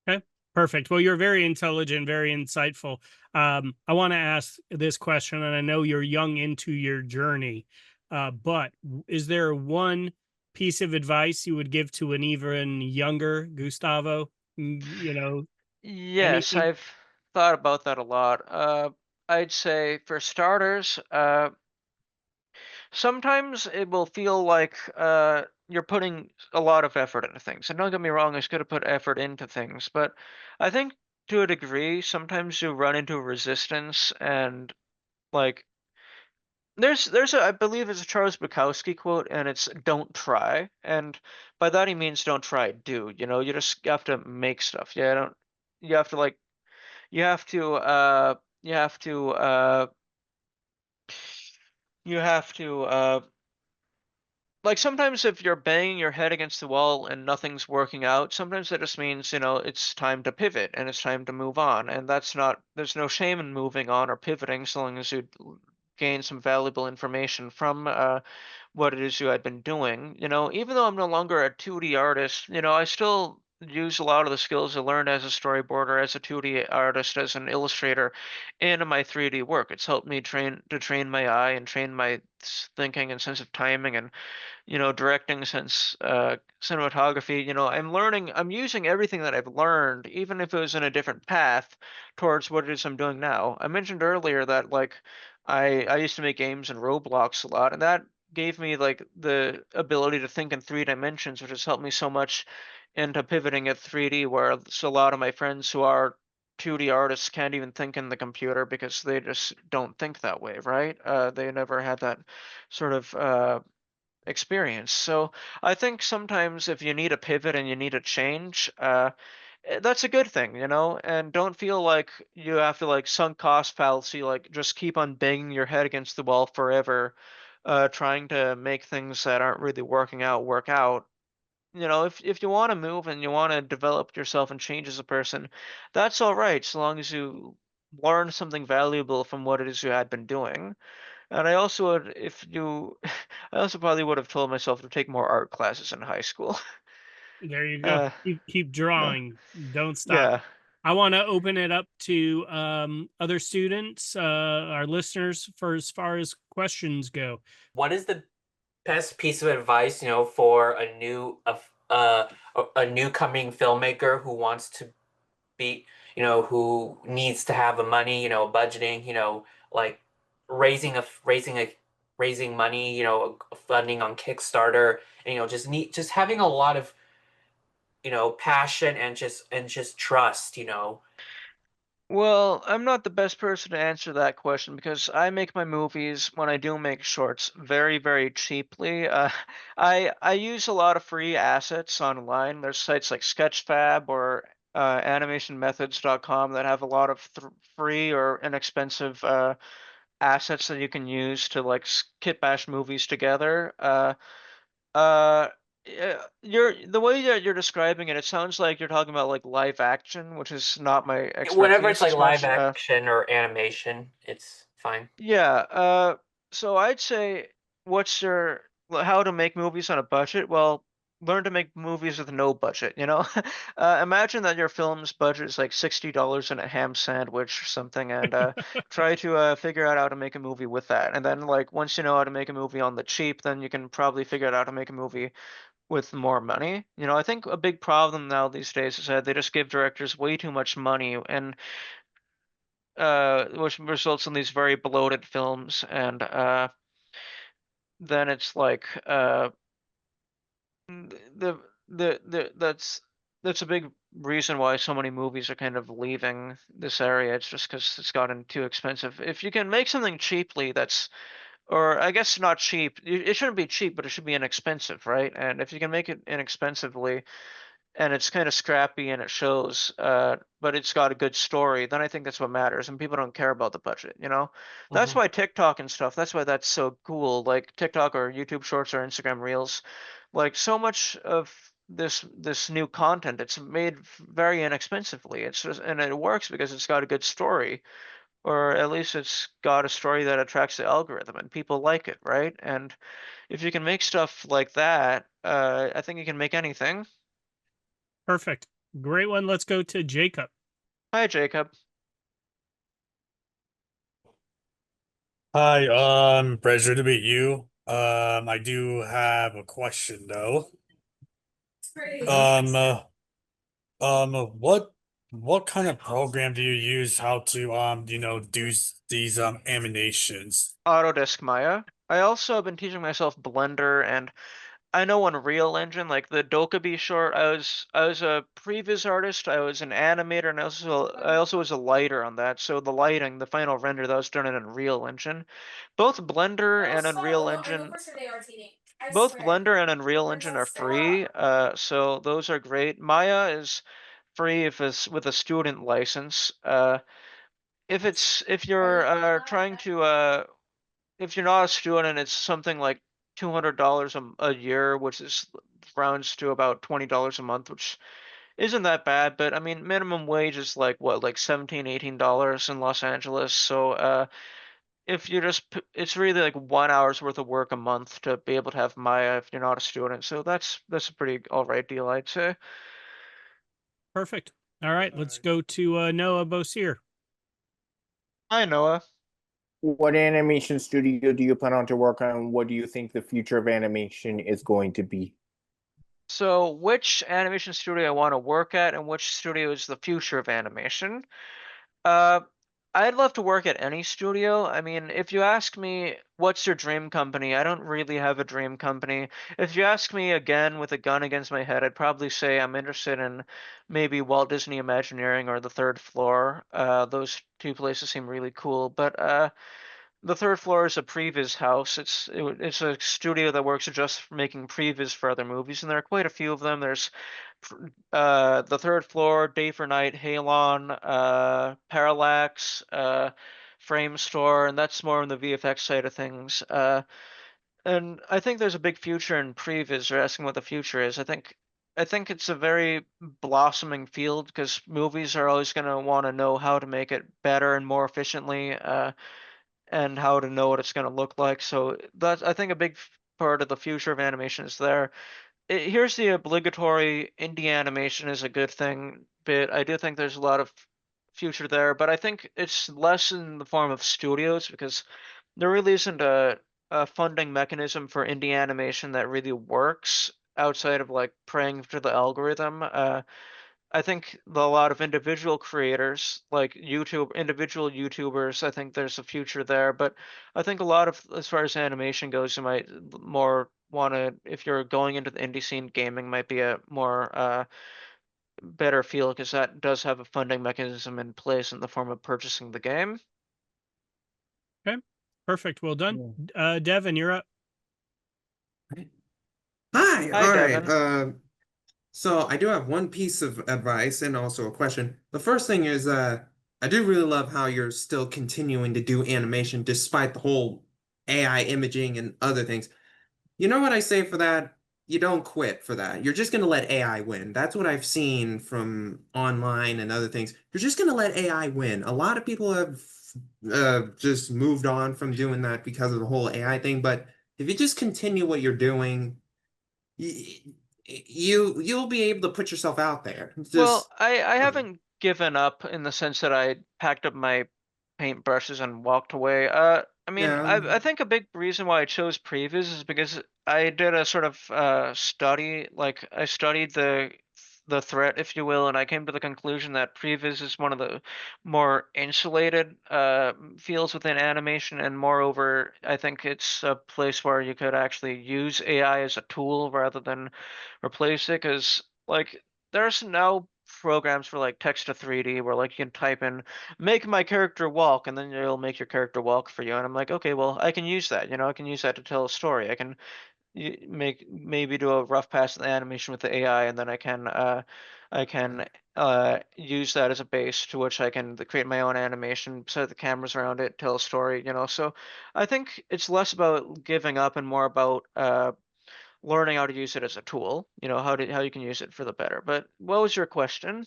Okay, perfect. Well, you're very intelligent, very insightful. I want to ask this question, and I know you're young into your journey, but is there one piece of advice you would give to an even younger Gustavo?
Yes,
Anything?
I've thought about that a lot. I'd say for starters, sometimes it will feel like you're putting a lot of effort into things. And don't get me wrong, it's good to put effort into things, but I think to a degree, sometimes you run into resistance, and like there's I believe it's a Charles Bukowski quote, and it's "Don't try," and by that he means don't try, do. You just have to make stuff. Yeah, don't you have to like you have to you have to you have to like sometimes if you're banging your head against the wall and nothing's working out, sometimes that just means, it's time to pivot and it's time to move on. And that's not, there's no shame in moving on or pivoting so long as you gain some valuable information from what it is you had been doing. Even though I'm no longer a 2D artist, I still use a lot of the skills I learned as a storyboarder, as a 2D artist, as an illustrator in my 3D work. It's helped me train my eye and train my thinking and sense of timing and directing since cinematography. I'm using everything that I've learned, even if it was in a different path towards what it is I'm doing now. I mentioned earlier that like I used to make games in Roblox a lot, and that gave me like the ability to think in 3 dimensions, which has helped me so much into pivoting at 3D, where a lot of my friends who are 2D artists can't even think in the computer because they just don't think that way, right? They never had that sort of experience. So I think sometimes if you need a pivot and you need a change, that's a good thing, and don't feel like you have to like sunk cost fallacy, like just keep on banging your head against the wall forever, trying to make things that aren't really working out work out. If you want to move and you want to develop yourself and change as a person, that's all right, so long as you learn something valuable from what it is you had been doing. And I also would, if you, I also probably would have told myself to take more art classes in high school.
There you go.
Uh,
Keep
no,
drawing. Don't stop.
yeah.
I want to open it up to other students, our listeners, for as far as questions go.
What is the best piece of advice, for a new coming filmmaker who wants to be, who needs to have the money, budgeting, like raising money, funding on Kickstarter, and just having a lot of passion and just trust.
Well, I'm not the best person to answer that question because I make my movies when I do make shorts very, very cheaply. I use a lot of free assets online. There's sites like Sketchfab or animationmethods.com that have a lot of free or inexpensive assets that you can use to like kit bash movies together. Uh, yeah, the way that you're describing it, it sounds like you're talking about like live action, which is not my
Whenever it's
expertise
like
as
live
much.
action or animation, it's fine.
Yeah. So I'd say, what's your how to make movies on a budget? Well, learn to make movies with no budget. Imagine that your film's budget is like $60 and a ham sandwich or something, and try to figure out how to make a movie with that. And then, like, once you know how to make a movie on the cheap, then you can probably figure out how to make a movie with more money. I think a big problem now these days is that they just give directors way too much money, and which results in these very bloated films. And then it's like that's a big reason why so many movies are kind of leaving this area. It's just because it's gotten too expensive. If you can make something cheaply, or I guess not cheap. It shouldn't be cheap, but it should be inexpensive, right? And if you can make it inexpensively, and it's kind of scrappy and it shows, but it's got a good story, then I think that's what matters. And people don't care about the budget, That's
Mm-hmm.
why TikTok and stuff, that's why that's so cool. Like TikTok or YouTube Shorts or Instagram Reels, like so much of this new content, it's made very inexpensively. It's just, and it works because it's got a good story, or at least it's got a story that attracts the algorithm and people like it, right? And if you can make stuff like that, I think you can make anything.
Perfect. Great one. Let's go to Jacob.
Hi, Jacob.
Hi, pleasure to meet you. I do have a question though. Um, uh, what kind of program do you use how to do these animations?
Autodesk Maya. I also have been teaching myself Blender, and I know Unreal Engine, like the Dokkaebi short. I was a previs artist, I was an animator, and I also was a lighter on that. So the lighting, the final render, that was done in Unreal Engine. Both Blender and Unreal Engine, both Blender and Unreal Engine are free, so those are great. Maya is free if it's with a student license. If you're trying to if you're not a student, it's something like $200 a year, which is rounds to about $20 a month, which isn't that bad. But I mean, minimum wage is like what, like 17, $18 in Los Angeles. So if you just it's really like 1 hour's worth of work a month to be able to have Maya if you're not a student. So that's a pretty all right deal, I'd say.
Perfect. All right, let's go to Noah Bosier.
Hi, Noah.
What animation studio do you plan on to work on? What do you think the future of animation is going to be?
So, which animation studio I want to work at and which studio is the future of animation? Uh, I'd love to work at any studio. I mean, if you ask me what's your dream company, I don't really have a dream company. If you ask me again with a gun against my head, I'd probably say I'm interested in maybe Walt Disney Imagineering or the Third Floor. Those two places seem really cool. But the third floor is a previs house. It's a studio that works just for making previs for other movies, and there are quite a few of them. There's the third floor, Day for Night, Halon, Parallax, Frame Store, and that's more on the VFX side of things. And I think there's a big future in previs. You're asking what the future is. I think it's a very blossoming field because movies are always going to want to know how to make it better and more efficiently. And how to know what it's going to look like. So that's, I think, a big part of the future of animation is there. Here's the obligatory indie animation is a good thing, but I do think there's a lot of future there. But I think it's less in the form of studios because there really isn't a funding mechanism for indie animation that really works outside of like praying to the algorithm. I think a lot of individual creators, like individual YouTubers, I think there's a future there. But I think a lot of, as far as animation goes, you might more want to, if you're going into the indie scene, gaming might be a more better feel because that does have a funding mechanism in place in the form of purchasing the game.
Okay, perfect. Well done. Devin, you're up.
Hi,
Hi,
all right.
Devin.
So I do have one piece of advice and also a question. The first thing is, I do really love how you're still continuing to do animation despite the whole AI imaging and other things. You know what I say for that? You don't quit for that. You're just going to let AI win. That's what I've seen from online and other things. You're just going to let AI win. A lot of people have just moved on from doing that because of the whole AI thing. But if you just continue what you're doing, you'll be able to put yourself out there.
Well,
Just
I haven't given up in the sense that I packed up my paintbrushes and walked away. I mean,
yeah.
I think a big reason why I chose previs is because I did a sort of study, like I studied the threat, if you will, and I came to the conclusion that previs is one of the more insulated fields within animation, and moreover, I think it's a place where you could actually use AI as a tool rather than replace it, because like there's now programs for like text to 3D where like you can type in make my character walk and then it'll make your character walk for you, and I'm like, okay, well, I can use that, I can use that to tell a story. I can make maybe do a rough pass of the animation with the AI, and then I can use that as a base to which I can create my own animation, set the cameras around it, tell a story. So I think it's less about giving up and more about learning how to use it as a tool, how you can use it for the better. But what was your question?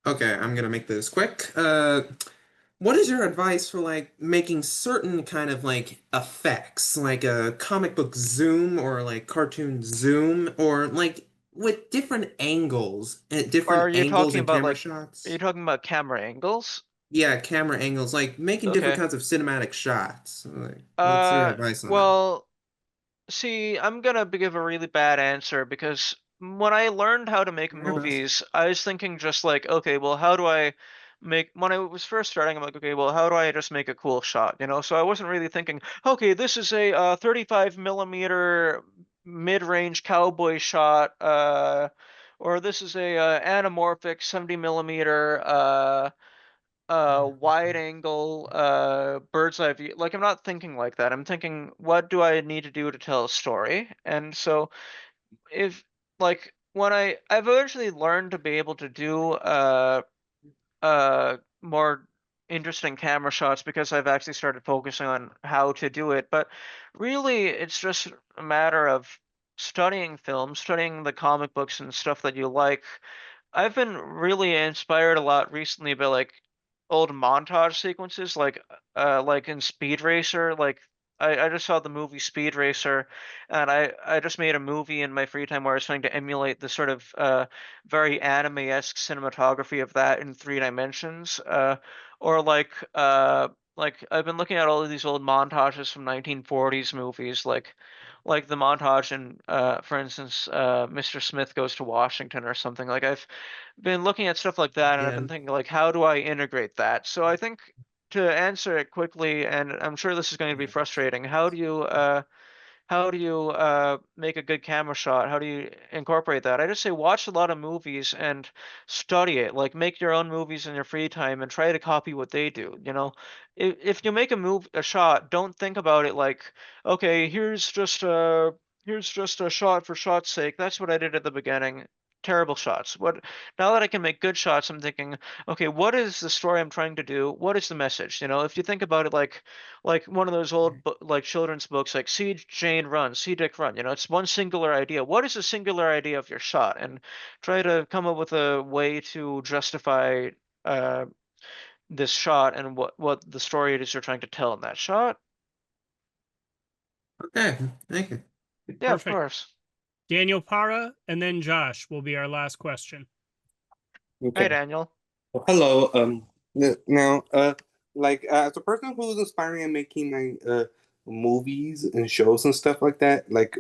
Okay, I'm gonna make this quick. What is your advice for like making certain kind of like effects, like a comic book zoom or like cartoon zoom, or like with different angles and
Are
different
you
angles
talking
and
about
camera
like are you
shots?
talking about camera angles?
Yeah, camera angles, like making different
Okay.
kinds of cinematic shots. Like, what's your advice on that?
Well, see, I'm gonna give a really bad answer because when I learned how to make
Your best.
movies, I was thinking just like, okay, well, how do I when I was first starting, I'm like, okay, well, how do I just make a cool shot? So I wasn't really thinking, okay, this is a 35 millimeter mid-range cowboy shot, or this is a anamorphic 70 millimeter wide angle bird's eye view. Like, I'm not thinking like that. I'm thinking, what do I need to do to tell a story? And so if like when I've eventually learned to be able to do more interesting camera shots because I've actually started focusing on how to do it. But really, it's just a matter of studying film, studying the comic books and stuff that you like. I've been really inspired a lot recently by like old montage sequences, like in Speed Racer. Like I just saw the movie Speed Racer, and I just made a movie in my free time where I was trying to emulate the sort of very anime-esque cinematography of that in 3 dimensions. Or like I've been looking at all of these old montages from 1940s movies, like the montage in for instance, Mr. Smith Goes to Washington or something. Like I've been looking at stuff like that, and I've
Yeah.
been thinking like, how do I integrate that? So I think to answer it quickly, and I'm sure this is going to be frustrating, how do you make a good camera shot? How do you incorporate that? I just say watch a lot of movies and study it. Like make your own movies in your free time and try to copy what they do. You know, if you make a shot, don't think about it like, okay, here's just a shot for shot's sake. That's what I did at the beginning. Terrible shots. What now that I can make good shots, I'm thinking, okay, what is the story I'm trying to do? What is the message? You know, if you think about it like one of those old like children's books like See Jane Run, See Dick Run, you know, it's one singular idea. What is the singular idea of your shot? And try to come up with a way to justify uh this shot and what the story it is you're trying to tell in that shot.
Okay, thank you.
Yeah, of
Perfect.
course.
Daniel Para, and then Josh will be our last question.
Hi,
Okay.
Daniel.
Hello. Now, like as a person who's aspiring at making movies and shows and stuff like that, like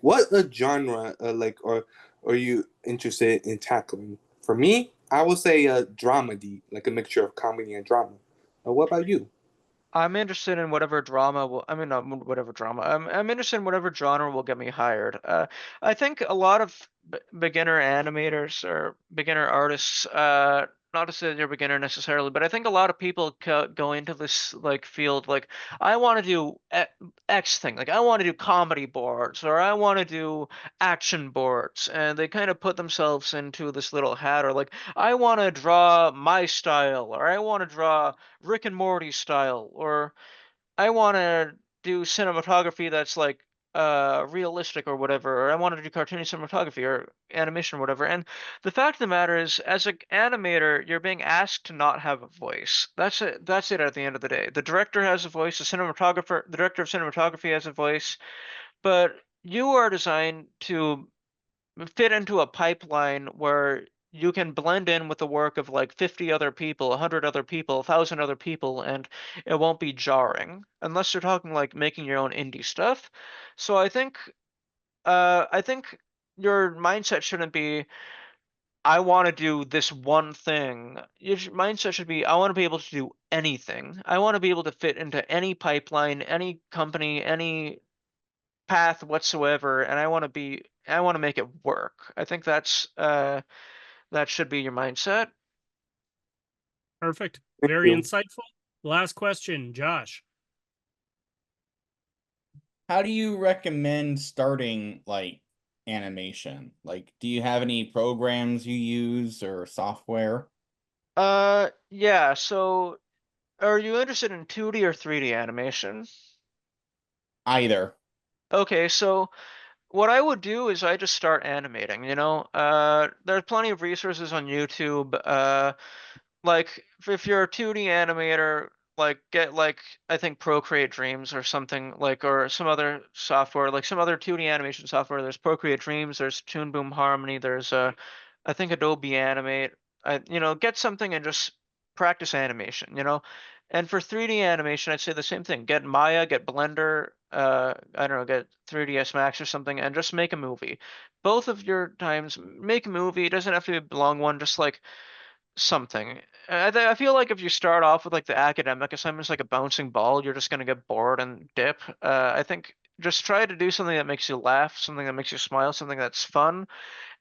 what a genre like are you interested in tackling? For me, I would say dramedy, like a mixture of comedy and drama. What about you?
I'm interested in whatever drama will, I mean, not whatever drama. I'm interested in whatever genre will get me hired. I think a lot of beginner animators or beginner artists, not to say they're beginner necessarily, but I think a lot of people go into this like field like I want to do X thing, like I want to do comedy boards or I want to do action boards, and they kind of put themselves into this little hat or like I want to draw my style or I want to draw Rick and Morty style, or I want to do cinematography that's like realistic or whatever, or I want to do cartoony cinematography or animation or whatever. And the fact of the matter is, as an animator, you're being asked to not have a voice. That's it. That's it at the end of the day. The director has a voice, the director of cinematography has a voice, but you are designed to fit into a pipeline where you can blend in with the work of like 50 other people, 100 other people, 1,000 other people, and it won't be jarring unless you're talking like making your own indie stuff. So I think your mindset shouldn't be I want to do this one thing. Your mindset should be I want to be able to do anything. I want to be able to fit into any pipeline, any company, any path whatsoever, and I want to make it work. I think that should be your mindset.
Perfect.
Thank
Very
you.
insightful. Last question, Josh.
How do you recommend starting like animation? Like, do you have any programs you use or software?
Yeah, so are you interested in 2D or 3D animation?
Either.
Okay, so what I would do is I just start animating, you know? There's plenty of resources on YouTube. Like if you're a 2D animator, like get like I think Procreate Dreams or something like or some other software, like some other 2D animation software. There's Procreate Dreams, there's Toon Boom Harmony, there's I think Adobe Animate. Get something and just practice animation, you know? And for 3D animation, I'd say the same thing. Get Maya, get Blender, I don't know, get 3ds Max or something, and just make a movie. Both of your times, make a movie. It doesn't have to be a long one, just like something. I feel like if you start off with like the academic assignments like a bouncing ball, you're just gonna get bored and dip. I think just try to do something that makes you laugh, something that makes you smile, something that's fun,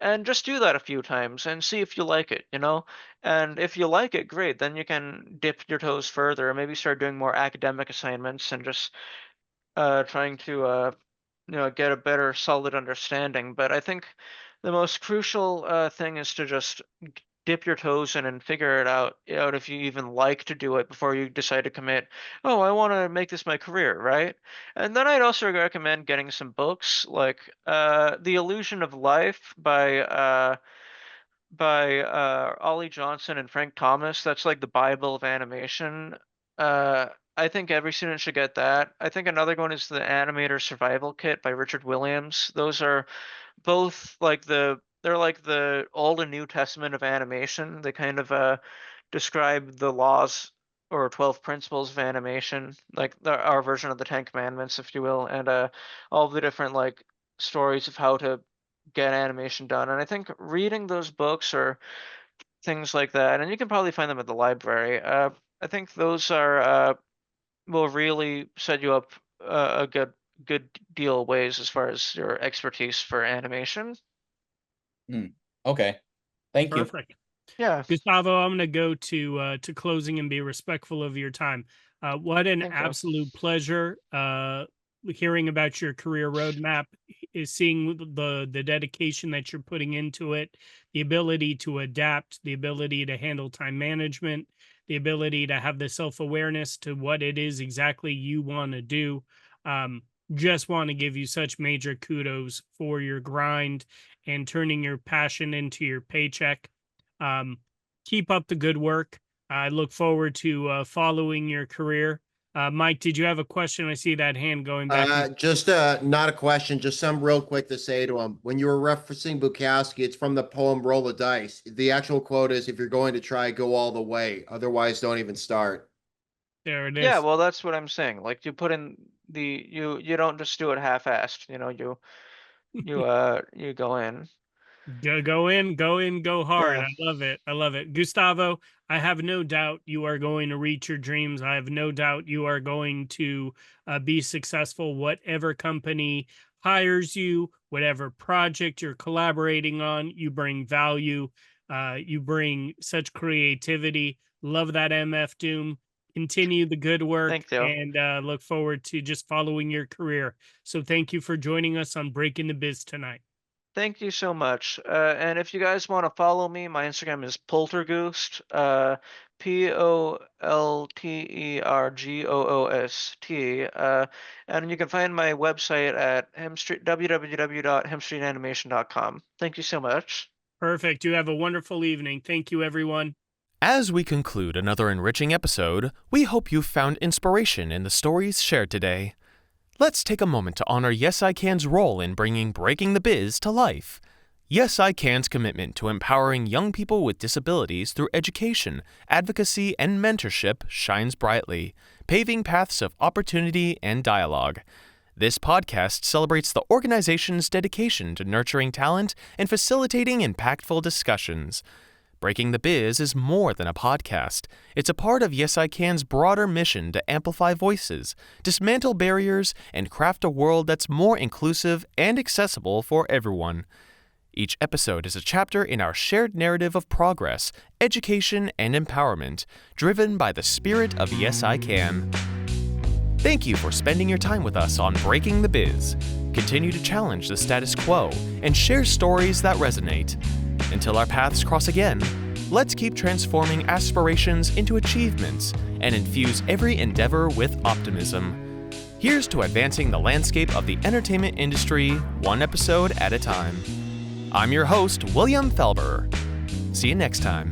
and just do that a few times and see if you like it, you know? And if you like it, great. Then you can dip your toes further and maybe start doing more academic assignments and just trying to get a better solid understanding. But I think the most crucial thing is to just dip your toes in and figure it out if you even like to do it before you decide to commit. Oh, I want to make this my career, right? And then I'd also recommend getting some books like The Illusion of Life by Ollie Johnson and Frank Thomas. That's like the Bible of animation. I think every student should get that. I think another one is the Animator Survival Kit by Richard Williams. Those are both like they're like the Old and New Testament of animation. They kind of describe the laws or 12 principles of animation, like our version of the Ten Commandments, if you will, and all the different like stories of how to get animation done. And I think reading those books or things like that, and you can probably find them at the library. I think those are will really set you up a good deal of ways as far as your expertise for animation.
Okay, thank you.
Perfect.
Yeah,
Gustavo, I'm going to go to closing and be respectful of your time. What an
Thank you.
absolute pleasure hearing about your career roadmap, is seeing the dedication that you're putting into it, the ability to adapt, the ability to handle time management, the ability to have the self-awareness to what it is exactly you want to do. Just want to give you such major kudos for your grind and turning your passion into your paycheck. Keep up the good work. I look forward to following your career. Mike, did you have a question? I see that hand going back.
Just not a question, just some real quick to say to him. When you were referencing Bukowski, it's from the poem Roll a Dice. The actual quote is, if you're going to try, go all the way. Otherwise, don't even start.
There it is.
Yeah, well, that's what I'm saying. Like you put in you don't just do it half-assed. You go in.
Go in, go hard.
Yeah.
I love it. I love it. Gustavo, I have no doubt you are going to reach your dreams. I have no doubt you are going to be successful, whatever company hires you, whatever project you're collaborating on. You bring value. You bring such creativity. Love that MF Doom. Continue the good work.
Thank you.
And look forward to just following your career. So thank you for joining us on Breaking the Biz tonight.
Thank you so much. And if you guys want to follow me, my Instagram is Poltergoost, Poltergoost. And you can find my website at www.hemstreetanimation.com. Thank you so much.
Perfect. You have a wonderful evening. Thank you, everyone.
As we conclude another enriching episode, we hope you found inspiration in the stories shared today. Let's take a moment to honor Yes I Can's role in bringing Breaking the Biz to life. Yes I Can's commitment to empowering young people with disabilities through education, advocacy, and mentorship shines brightly, paving paths of opportunity and dialogue. This podcast celebrates the organization's dedication to nurturing talent and facilitating impactful discussions. Breaking the Biz is more than a podcast. It's a part of Yes I Can's broader mission to amplify voices, dismantle barriers, and craft a world that's more inclusive and accessible for everyone. Each episode is a chapter in our shared narrative of progress, education, and empowerment, driven by the spirit of Yes I Can. Thank you for spending your time with us on Breaking the Biz. Continue to challenge the status quo and share stories that resonate. Until our paths cross again, let's keep transforming aspirations into achievements and infuse every endeavor with optimism. Here's to advancing the landscape of the entertainment industry, one episode at a time. I'm your host, William Felber. See you next time.